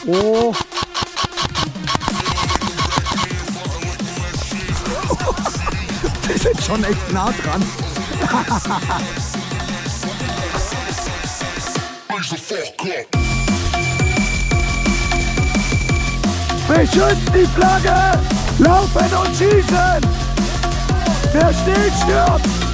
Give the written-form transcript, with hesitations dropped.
Oh. Die sind schon echt nah dran. Beschützen die Flagge! Laufen und schießen! Wer steht, stirbt!